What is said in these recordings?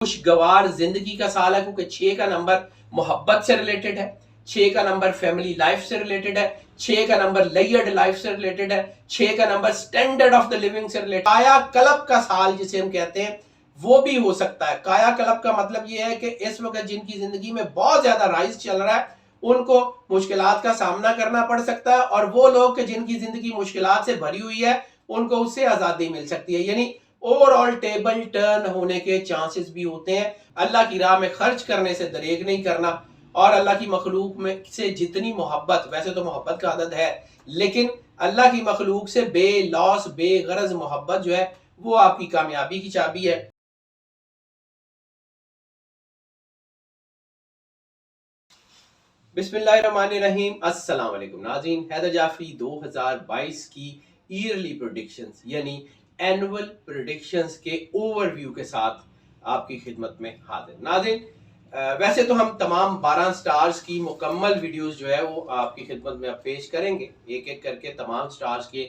खुशगवार जिंदगी का साल है, क्योंकि 6 का नंबर मोहब्बत से रिलेटेड है, 6 का नंबर फैमिली लाइफ से रिलेटेड है, 6 का नंबर लेयर्ड लाइफ से रिलेटेड है, 6 का number standard of the living से रिलेटेड। काया कल्प का साल जिसे हम कहते हैं वो भी हो सकता है। काया कल्प का मतलब ये है कि इस वक्त जिनकी जिंदगी में बहुत ज्यादा राइज चल रहा है उनको मुश्किलात का सामना करना पड़ सकता है, और वो लोग के जिनकी जिंदगी मुश्किलात से भरी हुई है उनको उससे आजादी मिल सकती है। यानी ओवरऑल टेबल टर्न होने के चांसेस भी होते हैं। अल्लाह की राह में खर्च करने से दरेग नहीं करना, और अल्लाह की मखलूक में से जितनी मोहब्बत, वैसे तो मोहब्बत का आदत है, लेकिन अल्लाह की मखलूक से बेलॉस बेगरज मोहब्बत जो है वो आपकी कामयाबी की चाबी है। बिस्मिल्लाहिर्रहमानिर्रहीम, अस्सलाम वालेकुम नाज़रीन। हैदर जाफरी 2022 की ईयरली प्रेडिक्शंस यानी एनुअल प्रेडिक्शंस के ओवरव्यू के साथ आपकी खिदमत में हाजिर। नाज़रीन, वैसे तो हम तमाम 12 स्टार्स की मुकम्मल वीडियोस जो है वो आपकी खिदमत में अब पेश करेंगे, एक एक करके तमाम स्टार्स के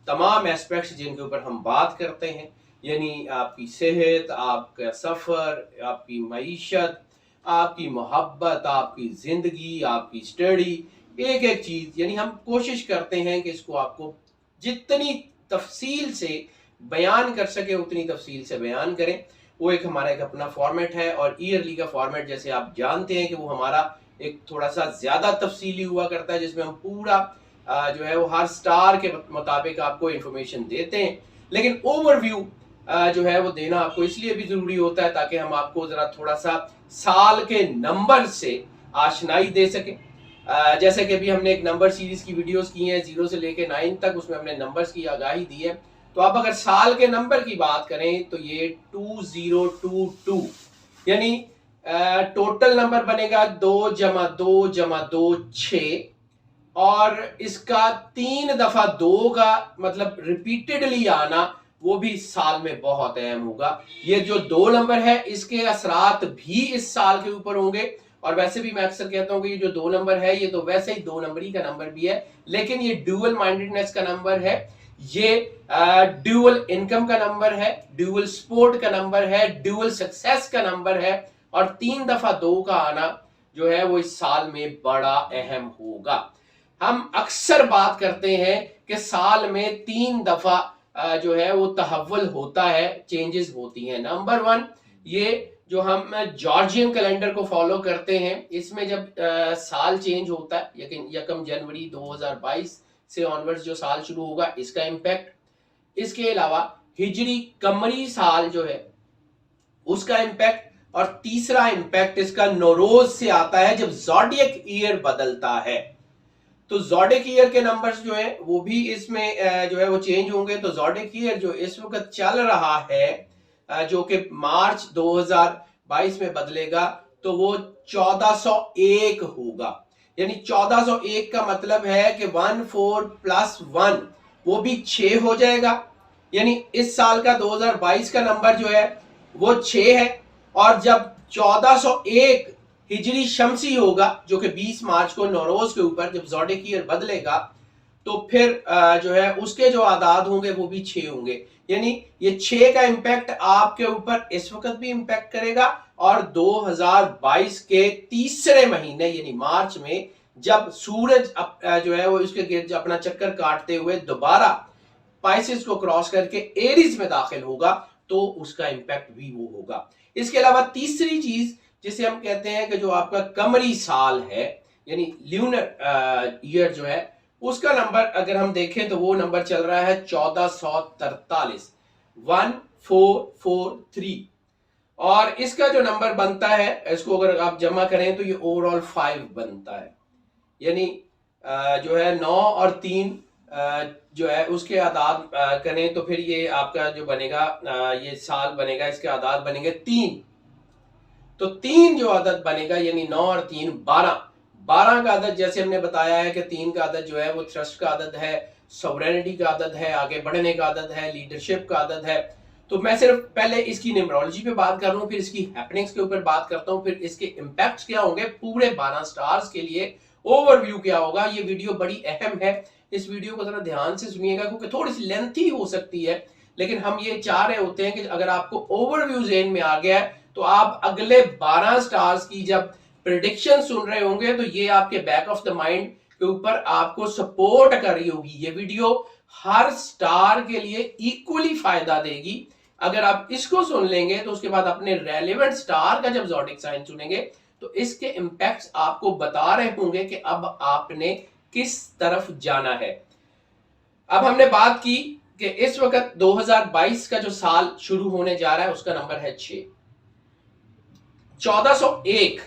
तमाम एस्पेक्ट्स जिनके ऊपर हम बात करते हैं, यानी आपकी सेहत, आपका सफ़र, आपकी मईशत, आपकी मोहब्बत, आपकी ज़िंदगी, आपकी स्टडी, एक एक चीज़, यानी हम कोशिश करते हैं कि इसको आपको जितनी तफसील से बयान कर सके उतनी तफसील से बयान करें। वो एक हमारा एक अपना फॉर्मेट है, और ईयरली का फॉर्मेट जैसे आप जानते हैं कि वो हमारा एक थोड़ा सा ज़्यादा तफसीली हुआ करता है, जिसमें हम पूरा जो है वो हर स्टार के मुताबिक आपको इंफॉर्मेशन देते हैं। लेकिन ओवरव्यू जो है वो देना आपको इसलिए भी ज़रूरी होता है ताकि हम आपको ज़रा थोड़ा सा साल के नंबर से आशनाई दे सकें। जैसे कि अभी हमने एक नंबर सीरीज की वीडियोस की हैं 0 से लेके 9 तक, उसमें हमने नंबर्स की आगाही दी है। तो अब अगर साल के नंबर की बात करें तो ये 2022 यानी टोटल नंबर बनेगा 2 जमा 2 जमा 2 6, और इसका 3 दफा 2 का मतलब रिपीटेडली आना वो भी साल में बहुत अहम होगा। ये जो 2 नंबर है इसके असरात भी इस साल के ऊपर होंगे, और वैसे भी मैं अक्सर कहता हूं कि ये जो 2 नंबर है ये तो वैसे ही 2 नंबरी का नंबर भी है, लेकिन ये ड्यूअल माइंडेडनेस का नंबर है, ये ड्यूअल इनकम का नंबर है, ड्यूअल स्पोर्ट का नंबर है, ड्यूअल सक्सेस का नंबर है, और 3 दफा 2 का आना जो है वो इस साल में बड़ा अहम होगा। हम अक्सर बात करते हैं कि साल में 3 दफा जो है वो तहव्वुल होता है, चेंजेस होती हैं। नंबर 1, ये जो हम जॉर्जियन कैलेंडर को फॉलो करते हैं, इसमें जब साल चेंज होता है, लेकिन 1 जनवरी 2022 से ऑनवर्ड्स जो साल शुरू होगा इसका इम्पैक्ट, इसके अलावा हिजरी कमरी साल जो है उसका इम्पैक्ट, और तीसरा इम्पैक्ट इसका नौरोज से आता है जब ज़ोडिएक ईयर बदलता है। तो ज़ोडिएक ईयर के नंबर्स जो है वो भी इसमें जो है वो चेंज होंगे। तो ज़ोडिएक ईयर जो इस वक्त चल रहा है जो कि मार्च 2022 में बदलेगा, तो वो 1401 होगा। यानी 1401 का मतलब है कि 14 प्लस 1 वो भी 6 हो जाएगा। यानी इस साल का 2022 का नंबर जो है वो 6 है, और जब 1401 हिजरी शमसी होगा जो कि 20 मार्च को नौरोज के ऊपर जब ज़ोडिएक ईयर बदलेगा, तो फिर जो है उसके जो आदाद होंगे वो भी 6 होंगे। यानी ये 6 का इम्पैक्ट आपके ऊपर इस वक्त भी इम्पैक्ट करेगा, और 2022 के तीसरे महीने यानी मार्च में जब सूरज जो है वो इसके गिर्द अपना चक्कर काटते हुए दोबारा पाइसेस को क्रॉस करके एरीज में दाखिल होगा, तो उसका इम्पैक्ट भी वो होगा। इसके अलावा तीसरी चीज जिसे हम कहते हैं कि जो आपका कमरी साल है यानी ल्यूनर ईयर जो है, उसका नंबर अगर हम देखें तो वो नंबर चल रहा है 1443, 1443, और इसका जो नंबर बनता है इसको अगर आप जमा करें तो ये ओवरऑल 5 बनता है। यानी जो है 9 और 3 जो है उसके आदाद करें तो फिर ये आपका जो बनेगा ये साल बनेगा, इसके आदाद बनेंगे 3। तो 3 जो आदत बनेगा यानी 9 और 3 12। 12 का आदत जैसे हमने बताया है कि 3 का आदत जो है वो थ्रस्ट का आदत है, सॉवरेनिटी का आदत है, आगे बढ़ने का आदत है, लीडरशिप का आदत है। तो मैं सिर्फ पहले इसकी न्यूमरोलॉजी पे बात कर लूं, फिर इसकी हैपनिंग्स के ऊपर बात करता हूं, फिर इसके इम्पैक्ट्स क्या होंगे पूरे 12 स्टार्स के लिए, ओवरव्यू क्या होगा। ये वीडियो बड़ी अहम है, इस वीडियो को जरा ध्यान से सुनिएगा क्योंकि थोड़ी सी लेंथी हो सकती है, लेकिन हम ये चाह रहे होते हैं कि अगर आपको ओवरव्यू ज़हन में आ गया है تو آپ اگلے 12 سٹارز کی جب پریڈکشن سن رہے ہوں گے تو یہ آپ کے بیک آف دا مائنڈ کے اوپر آپ کو سپورٹ کر رہی ہوگی. یہ ویڈیو ہر سٹار کے لیے ایکولی فائدہ دے گی. اگر آپ اس کو سن لیں گے تو اس کے بعد اپنے ریلیونٹ سٹار کا جب زوڈک سائن سنیں گے تو اس کے امپیکٹس آپ کو بتا رہے ہوں گے کہ اب آپ نے کس طرف جانا ہے. اب ہم نے بات کی کہ اس وقت 2022 کا جو سال شروع ہونے جا رہا ہے اس کا نمبر ہے 6. 1401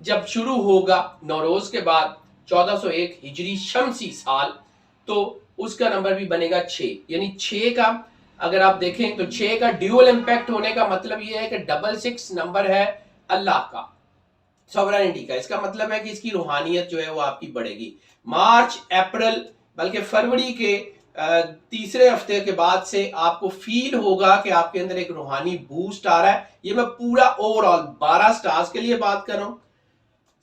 جب شروع ہوگا نوروز کے بعد 1401 ہجری شمسی سال تو اس کا نمبر بھی بنے گا 6. یعنی 6 کا اگر آپ دیکھیں تو 6 کا ڈیول امپیکٹ ہونے کا مطلب یہ ہے کہ 66 نمبر ہے اللہ کا, سوورینٹی کا. اس کا مطلب ہے کہ اس کی روحانیت جو ہے وہ آپ کی بڑھے گی. مارچ اپریل بلکہ فروری کے تیسرے ہفتے کے بعد سے آپ کو فیل ہوگا کہ آپ کے اندر ایک روحانی بوسٹ آ رہا ہے. یہ میں پورا اوور آل 12 سٹارز کے لیے بات کر رہا ہوں.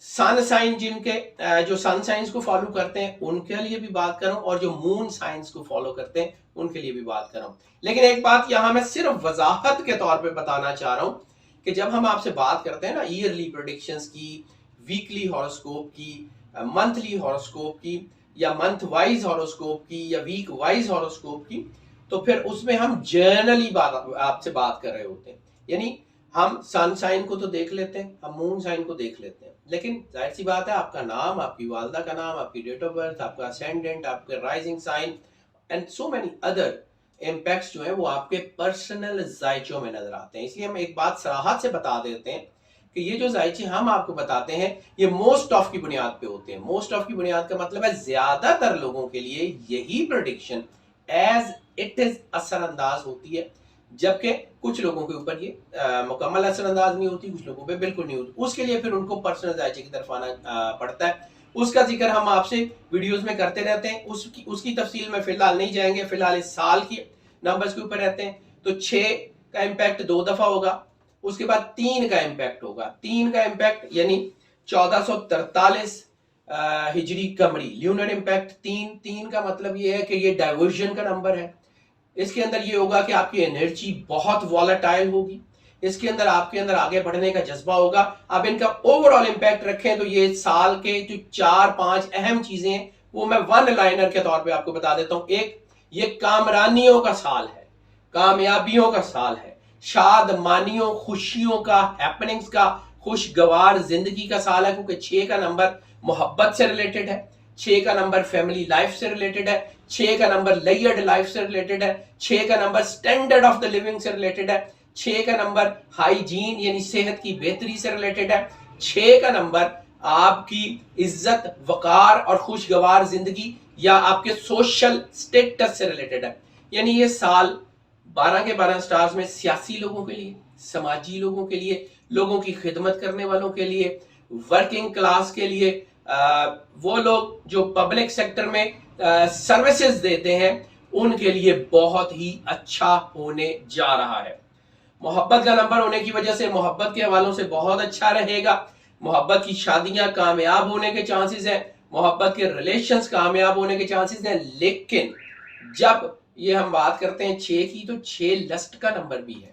سن سائن جن کے جو سن سائنس کو فالو کرتے ہیں ان کے لیے بھی بات کر رہا ہوں, اور جو مون سائنس کو فالو کرتے ہیں ان کے لیے بھی بات کر رہا ہوں. لیکن ایک بات یہاں میں صرف وضاحت کے طور پہ بتانا چاہ رہا ہوں کہ جب ہم آپ سے بات کرتے ہیں نا ایئرلی پریڈکشنز کی, ویکلی ہاروسکوپ کی, منتھلی ہاروسکوپ کی, یا منتھ وائز ہاروسکوپ کی, یا ویک وائز ہاروسکوپ کی, تو پھر اس میں ہم جنرلی آپ سے بات کر رہے ہوتے ہیں. یعنی ہم سن سائن کو تو دیکھ لیتے ہیں, ہم مون سائن کو دیکھ لیتے ہیں, لیکن ظاہر سی بات ہے آپ کا نام, آپ کی والدہ کا نام, آپ کی ڈیٹ آف برتھ, آپ کا اسینڈنٹ, آپ کا rising sign and so many other impacts جو ہیں وہ آپ کے پرسنل ذائچوں میں نظر آتے ہیں. اس لیے ہم ایک بات صراحت سے بتا دیتے ہیں کہ یہ جو ذائچے ہم آپ کو بتاتے ہیں یہ موسٹ آف کی بنیاد پہ ہوتے ہیں. موسٹ آف کی بنیاد کا مطلب ہے زیادہ تر لوگوں کے لیے یہی پریڈکشن ایز اٹ از اثر انداز ہوتی ہے, جبکہ کچھ لوگوں کے اوپر یہ مکمل اثر انداز نہیں ہوتی, کچھ لوگوں پہ بالکل نہیں ہوتی. اس کے لیے پھر ان کو پرسنل ذائچے کی طرف آنا پڑتا ہے. اس کا ذکر ہم آپ سے ویڈیوز میں کرتے رہتے ہیں, اس کی تفصیل میں فی الحال نہیں جائیں گے. فی الحال اس سال کی نمبرز کے اوپر رہتے ہیں. تو 6 کا امپیکٹ 2 دفعہ ہوگا, اس کے بعد 3 کا امپیکٹ ہوگا. 3 کا امپیکٹ یعنی 1443 ہجری قمری لیونر امپیکٹ. 3 کا مطلب یہ ہے کہ یہ ڈائیورژن کا نمبر ہے. اس کے اندر یہ ہوگا کہ آپ کی انرجی بہت والیٹائل ہوگی, اس کے اندر آپ کے اندر آگے بڑھنے کا جذبہ ہوگا. اب ان کا اوور آل امپیکٹ رکھیں تو یہ سال کے جو 4-5 اہم چیزیں ہیں وہ میں ون لائنر کے طور پہ آپ کو بتا دیتا ہوں. ایک, یہ کامرانیوں کا سال ہے, کامیابیوں کا سال ہے, شادمانیوں, خوشیوں کا, ہیپننگز کا, خوشگوار زندگی کا سال ہے, کیونکہ 6 کا نمبر محبت سے ریلیٹڈ ہے, 6 کا نمبر فیملی لائف سے ریلیٹڈ ہے, 6 کا نمبر لیئرڈ لائف سے ریلیٹڈ ہے, 6 کا number standard of the living سے ریلیٹڈ ہے, 6 کا نمبر ہائیجین یعنی صحت کی بہتری سے ریلیٹڈ ہے, 6 کا نمبر آپ کی عزت, وقار اور خوشگوار زندگی یا آپ کے سوشل سٹیٹس سے ریلیٹڈ ہے. یعنی یہ سال 12 کے 12 سٹارز میں سیاسی لوگوں کے لیے, سماجی لوگوں کے لیے, لوگوں کی خدمت کرنے والوں کے لیے, ورکنگ کلاس کے لیے, وہ لوگ جو پبلک سیکٹر میں سروسز دیتے ہیں ان کے لیے بہت ہی اچھا ہونے جا رہا ہے. محبت کا نمبر ہونے کی وجہ سے محبت کے حوالوں سے بہت اچھا رہے گا. محبت کی شادیاں کامیاب ہونے کے چانسز ہیں, محبت کے ریلیشنز کامیاب ہونے کے چانسز ہیں. لیکن جب یہ ہم بات کرتے ہیں 6 کی تو 6 لسٹ کا نمبر بھی ہے,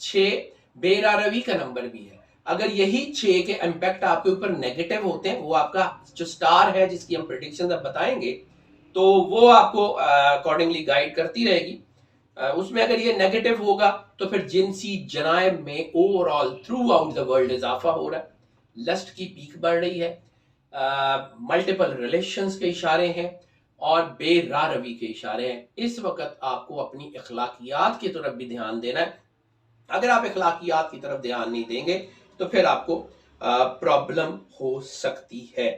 6 بے راروی کا نمبر بھی ہے. اگر یہی 6 کے امپیکٹ آپ کے اوپر نیگیٹو ہوتے ہیں, وہ آپ کا جو سٹار ہے جس کی ہم پریڈکشن اب بتائیں گے تو وہ آپ کو اکارڈنگلی گائیڈ کرتی رہے گی. اس میں اگر یہ نیگیٹو ہوگا تو پھر جنسی جرائم میں over all through out the world اضافہ ہو رہا ہے, لسٹ کی پیک بڑھ رہی ہے, ملٹیپل ریلیشنز کے اشارے ہیں اور بے راہ روی کے اشارے ہیں. اس وقت آپ کو اپنی اخلاقیات کی طرف بھی دھیان دینا ہے. اگر آپ اخلاقیات کی طرف دھیان نہیں دیں گے تو پھر آپ کو پرابلم ہو سکتی ہے.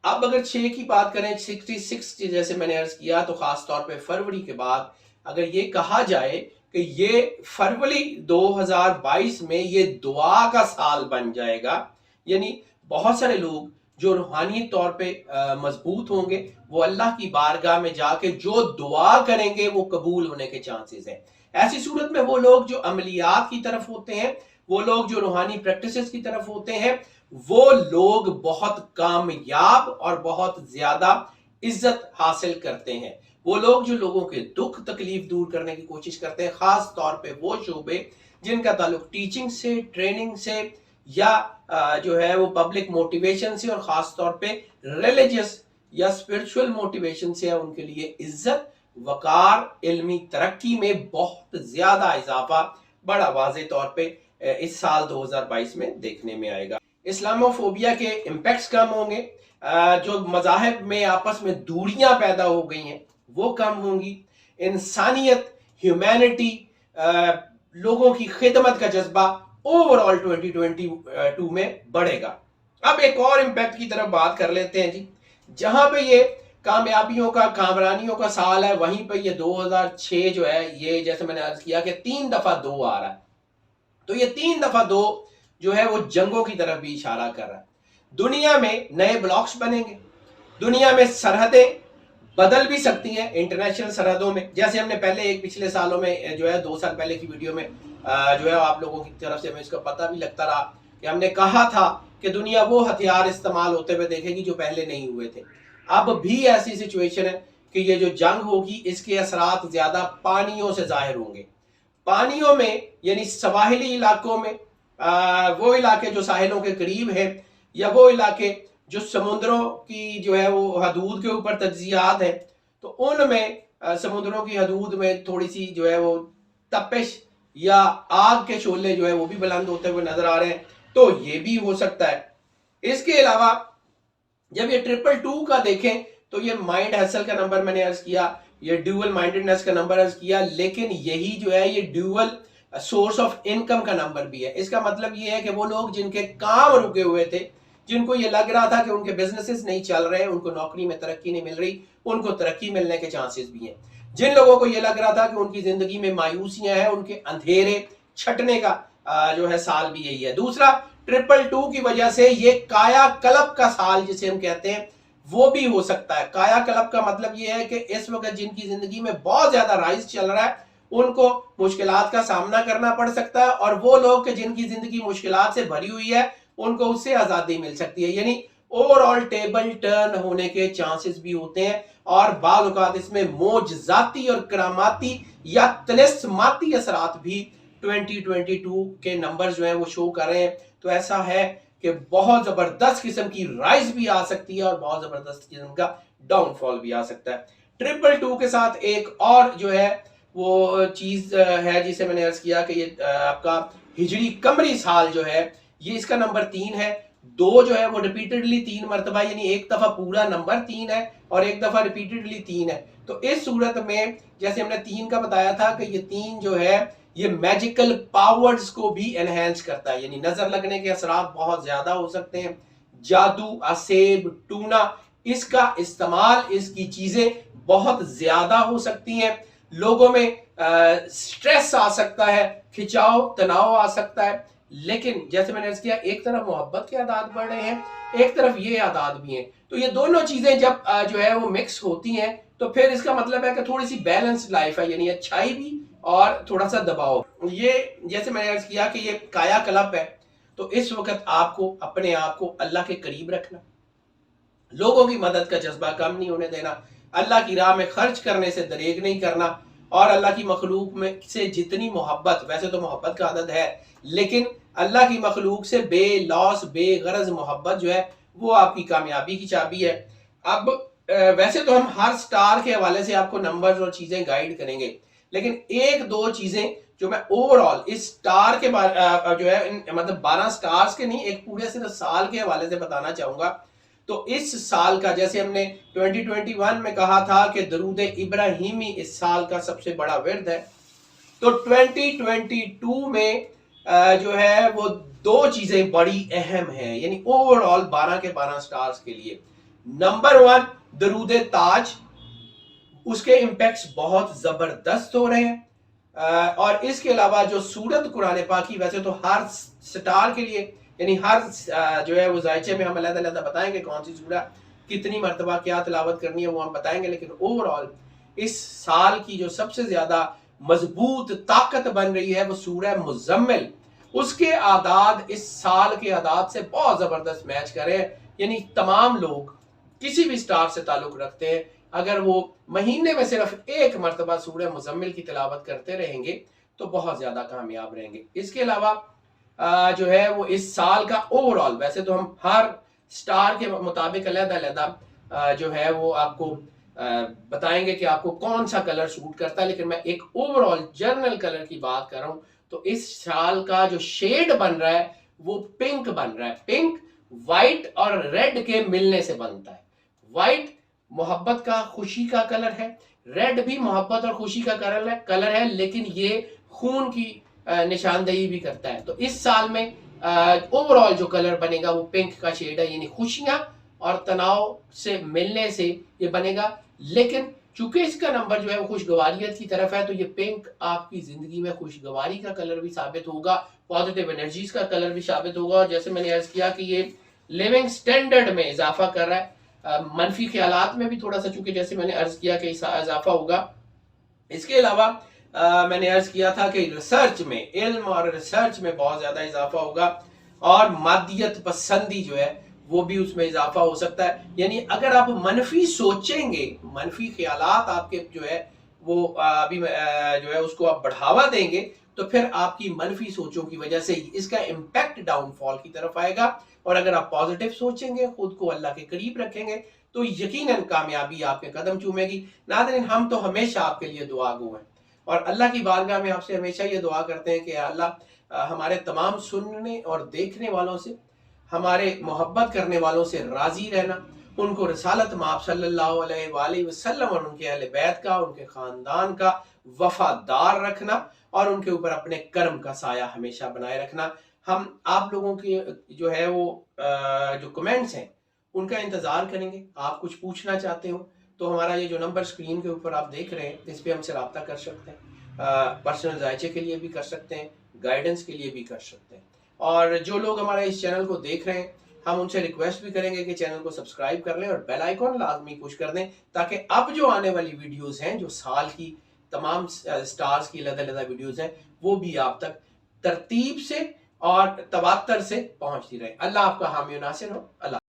اب اگر 6 کی بات کریں 66 جیسے میں نے عرض کیا تو خاص طور پہ فروری کے بعد اگر یہ کہا جائے کہ یہ فروری 2022 میں یہ دعا کا سال بن جائے گا, یعنی بہت سارے لوگ جو روحانی طور پہ مضبوط ہوں گے وہ اللہ کی بارگاہ میں جا کے جو دعا کریں گے وہ قبول ہونے کے چانسز ہیں. ایسی صورت میں وہ لوگ جو عملیات کی طرف ہوتے ہیں, وہ لوگ جو روحانی پریکٹسز کی طرف ہوتے ہیں, وہ لوگ بہت کامیاب اور بہت زیادہ عزت حاصل کرتے ہیں. وہ لوگ جو لوگوں کے دکھ تکلیف دور کرنے کی کوشش کرتے ہیں, خاص طور پہ وہ شعبے जिनका ताल्लुक टीचिंग से, ट्रेनिंग से या जो है वो पब्लिक मोटिवेशन से और ख़ास तौर पे रिलीजियस या स्पिरिचुअल मोटिवेशन से है, उनके लिए इज्जत, वकार, इल्मी तरक्की में बहुत ज़्यादा इजाफा बड़ा वाज़े तौर पे इस साल 2022 में देखने में आएगा। इस्लामोफोबिया के इम्पैक्ट्स कम होंगे, जो मज़ाहिब में आपस में दूरियां पैदा हो गई हैं वो कम होंगी, इंसानियत, ह्यूमैनिटी, लोगों की खिदमत का जज्बा ओवरऑल 2022 में बढ़ेगा। अब एक और इम्पैक्ट की तरफ बात कर लेते हैं जी। जहां पे ये कामयाबियों का, कामरानियों का साल है, वहीं पे ये 2006 जो है, ये जैसे मैंने अर्ज किया कि 3 दफा 2 आ रहा है, तो ये 3 दफा 2 जो है वो जंगों की तरफ भी इशारा कर रहा है। दुनिया में नए ब्लॉक्स बनेंगे, दुनिया में सरहदें बदल भी सकती हैं इंटरनेशनल सरहदों में, जैसे हमने पहले एक पिछले सालों में जो है 2 साल पहले की वीडियो में जो है आप लोगों की तरफ से हमें इसका पता भी लगता रहा कि हमने कहा था कि दुनिया वो हथियार इस्तेमाल होते हुए देखेगी जो पहले नहीं हुए थे। अब भी ऐसी सिचुएशन है कि ये जो जंग होगी इसके असरात ज्यादा पानियों से जाहिर होंगे। पानियों में यानी सवाहिली इलाकों में, वो इलाके जो साहिलों के करीब है या वो इलाके जो समुद्रों की जो है वो हदूद के ऊपर तज्जियात है, तो उनमें समुद्रों की हदूद में थोड़ी सी जो है वो तपिश या आग के शोले जो है वो भी बुलंद होते हुए नजर आ रहे हैं, तो ये भी हो सकता है। इसके अलावा जब ये 222 का देखें तो ये माइंड हैसल का नंबर मैंने अर्ज किया, ये ड्यूअल माइंडेडनेस का नंबर अर्ज किया, लेकिन यही जो है ये ड्यूअल सोर्स ऑफ इनकम का नंबर भी है। इसका मतलब ये है कि वो लोग जिनके काम रुके हुए थे, जिनको ये लग रहा था कि उनके बिजनेसेस नहीं चल रहे, उनको नौकरी में तरक्की नहीं मिल रही, उनको तरक्की मिलने के चांसेस भी हैं। जिन लोगों को ये लग रहा था कि उनकी जिंदगी में मायूसियां हैं, उनके अंधेरे छटने का जो है साल भी यही है। दूसरा, 222 की वजह से ये काया कल्प का साल जिसे हम कहते हैं वो भी हो सकता है। काया कल्प का मतलब ये है कि इस वक्त जिनकी जिंदगी में बहुत ज्यादा राइज चल रहा है उनको मुश्किलात का सामना करना पड़ सकता है, और वो लोग के जिनकी जिंदगी मुश्किलात से भरी हुई है उनको उससे आजादी मिल सकती है। यानी ओवरऑल टेबल टर्न होने के चांसेस भी होते हैं, और बाज़ औक़ात इसमें मोजज़ाती और करामाती या तिलिस्माती असरात भी 2022 के नंबर जो है वो शो कर रहे हैं। तो ऐसा है कि बहुत जबरदस्त किस्म की राइज भी आ सकती है और बहुत जबरदस्त किस्म का डाउनफॉल भी आ सकता है। 222 के साथ एक और जो है वो चीज है जिसे मैंने अर्ज किया कि ये आपका हिजरी कमरी साल जो है ये इसका नंबर 3 है। 2 जो है वो रिपीटेडली 3 मरतबा, यानी एक दफा पूरा नंबर 3 है और एक दफा रिपीटेडली 3 है। तो इस सूरत में जैसे हमने 3 का बताया था कि ये 3 जो है ये मैजिकल पावर्स को भी एनहेंस करता है, यानी नजर लगने के असरात बहुत ज्यादा हो सकते हैं। जादू, असेब, टूना, इसका इस्तेमाल, इसकी चीजें बहुत ज्यादा हो सकती हैं। लोगों में स्ट्रेस आ सकता है, खिंचाव, तनाव आ सकता है। लेकिन जैसे मैंने किया, एक तरफ मोहब्बत के आदात बढ़ रहे हैं, एक तरफ ये आदात भी हैं, तो ये दोनों चीजें जब जो है वो मिक्स होती हैं तो फिर इसका मतलब है कि थोड़ी सी बैलेंस्ड लाइफ है, यानी अच्छाई भी और थोड़ा सा दबाव। ये जैसे मैंने अर्ज किया कि ये काया कल्प है, तो इस वक्त आपको अपने आप को अल्लाह के करीब रखना, लोगों की मदद का जज्बा कम नहीं होने देना, अल्लाह की राह में खर्च करने से दरेग नहीं करना, और अल्लाह की मखलूक में से जितनी मोहब्बत, वैसे तो मोहब्बत का आदत है, लेकिन अल्लाह की मखलूक से बेलौस बेगरज मोहब्बत जो है वो आपकी कामयाबी की चाबी है। अब वैसे तो हम हर स्टार के हवाले से आपको नंबर्स और चीजें गाइड करेंगे, लेकिन एक दो चीजें जो मैं ओवरऑल इस स्टार के बारे जो है मतलब 12 स्टार्स के नहीं, एक पूरे सिर्फ साल के हवाले से बताना चाहूंगा। तो इस साल का, जैसे हमने 2021 में कहा था कि दरूद इब्राहिमी इस साल का सबसे बड़ा विर्द है, तो 2022 में जो है वो 2 चीजें बड़ी अहम हैं, यानी ओवरऑल 12 के 12 स्टार्स के लिए। नंबर 1 दरूद ताज, उसके इम्पैक्ट्स बहुत जबरदस्त हो रहे हैं, और इसके अलावा जो सूरत कुरान पाक की, वैसे तो हर स्टार के लिए यानी हर जो है वो जायचे में हम अलग-अलग बताएंगे कौन सी सूरह कितनी मरतबा क्या तिलावत करनी है वो हम बताएंगे, लेकिन ओवरऑल इस साल की जो सबसे ज्यादा मजबूत ताकत बन रही है वो सूरह मुज़म्मिल। उसके आदाद इस साल के आदाद से बहुत जबरदस्त मैच कर रहे हैं, यानी तमाम लोग किसी भी स्टार से ताल्लुक रखते हैं, अगर वो महीने में सिर्फ एक मरतबा सूरह मुज़म्मिल की तिलावत करते रहेंगे تو بہت زیادہ کامیاب رہیں گے. اس کے علاوہ جو ہے وہ اس سال کا اوور آل، ویسے تو ہم ہر سٹار کے مطابق علیحدہ علیحدہ جو ہے وہ آپ کو بتائیں گے کہ آپ کو کون سا کلر سوٹ کرتا ہے، لیکن میں ایک اوور آل جنرل کلر کی بات کر رہا ہوں. تو اس سال کا جو شیڈ بن رہا ہے وہ پنک بن رہا ہے. پنک وائٹ اور ریڈ کے ملنے سے بنتا ہے. وائٹ محبت کا، خوشی کا کلر ہے، ریڈ بھی محبت اور خوشی کا کلر ہے، لیکن یہ خون کی نشاندہی بھی کرتا ہے. تو اس سال میں اوور آل جو کلر بنے گا وہ پنک کا شیڈ ہے، یعنی خوشیاں اور تناؤ سے ملنے سے یہ بنے گا. لیکن چونکہ اس کا نمبر جو ہے وہ خوشگواریت کی طرف ہے، تو یہ پنک آپ کی زندگی میں خوشگواری کا کلر بھی ثابت ہوگا، پازیٹیو انرجیز کا کلر بھی ثابت ہوگا. اور جیسے میں نے عرض کیا کہ یہ لیونگ سٹینڈرڈ میں اضافہ کر رہا ہے، منفی خیالات میں بھی تھوڑا سا، چونکہ جیسے میں نے عرض کیا کہ اضافہ ہوگا. اس کے علاوہ میں نے عرض کیا تھا کہ ریسرچ میں، علم اور ریسرچ میں بہت زیادہ اضافہ ہوگا، اور مادیت پسندی جو ہے وہ بھی اس میں اضافہ ہو سکتا ہے. یعنی اگر آپ منفی سوچیں گے، منفی خیالات آپ کے جو ہے وہ ابھی جو ہے اس کو آپ بڑھاوا دیں گے، تو پھر آپ کی منفی سوچوں کی وجہ سے اس کا امپیکٹ ڈاؤن فال کی طرف آئے گا. اور اگر آپ پازیٹیو سوچیں گے، خود کو اللہ کے قریب رکھیں گے، تو یقیناً کامیابی آپ کے قدم چومے گی. ناظرین، ہم تو ہمیشہ آپ کے لیے دعا گو ہیں، اور اللہ کی بارگاہ میں آپ سے ہمیشہ یہ دعا کرتے ہیں کہ اللہ ہمارے تمام سننے اور دیکھنے والوں سے، ہمارے محبت کرنے والوں سے راضی رہنا، ان کو رسالت مآب صلی اللہ علیہ وآلہ وسلم اور ان کے اہل بیت کا، ان کے خاندان کا وفادار رکھنا، اور ان کے اوپر اپنے کرم کا سایہ ہمیشہ بنائے رکھنا. ہم آپ لوگوں کی جو ہے وہ جو کمنٹس ہیں ان کا انتظار کریں گے. آپ کچھ پوچھنا چاہتے ہو تو ہمارا یہ جو نمبر سکرین کے اوپر آپ دیکھ رہے ہیں، اس پہ ہم سے رابطہ کر سکتے ہیں. پرسنل ذائچے کے لیے بھی کر سکتے ہیں، گائیڈنس کے لیے بھی کر سکتے ہیں. اور جو لوگ ہمارے اس چینل کو دیکھ رہے ہیں، ہم ان سے ریکویسٹ بھی کریں گے کہ چینل کو سبسکرائب کر لیں اور بیل آئیکن لازمی پش کر دیں، تاکہ اب جو آنے والی ویڈیوز ہیں، جو سال کی تمام سٹارز کی علیحدہ ویڈیوز ہیں، وہ بھی آپ تک ترتیب سے اور تواتر سے پہنچتی رہے. اللہ آپ کا حامی و ناصر ہو. اللہ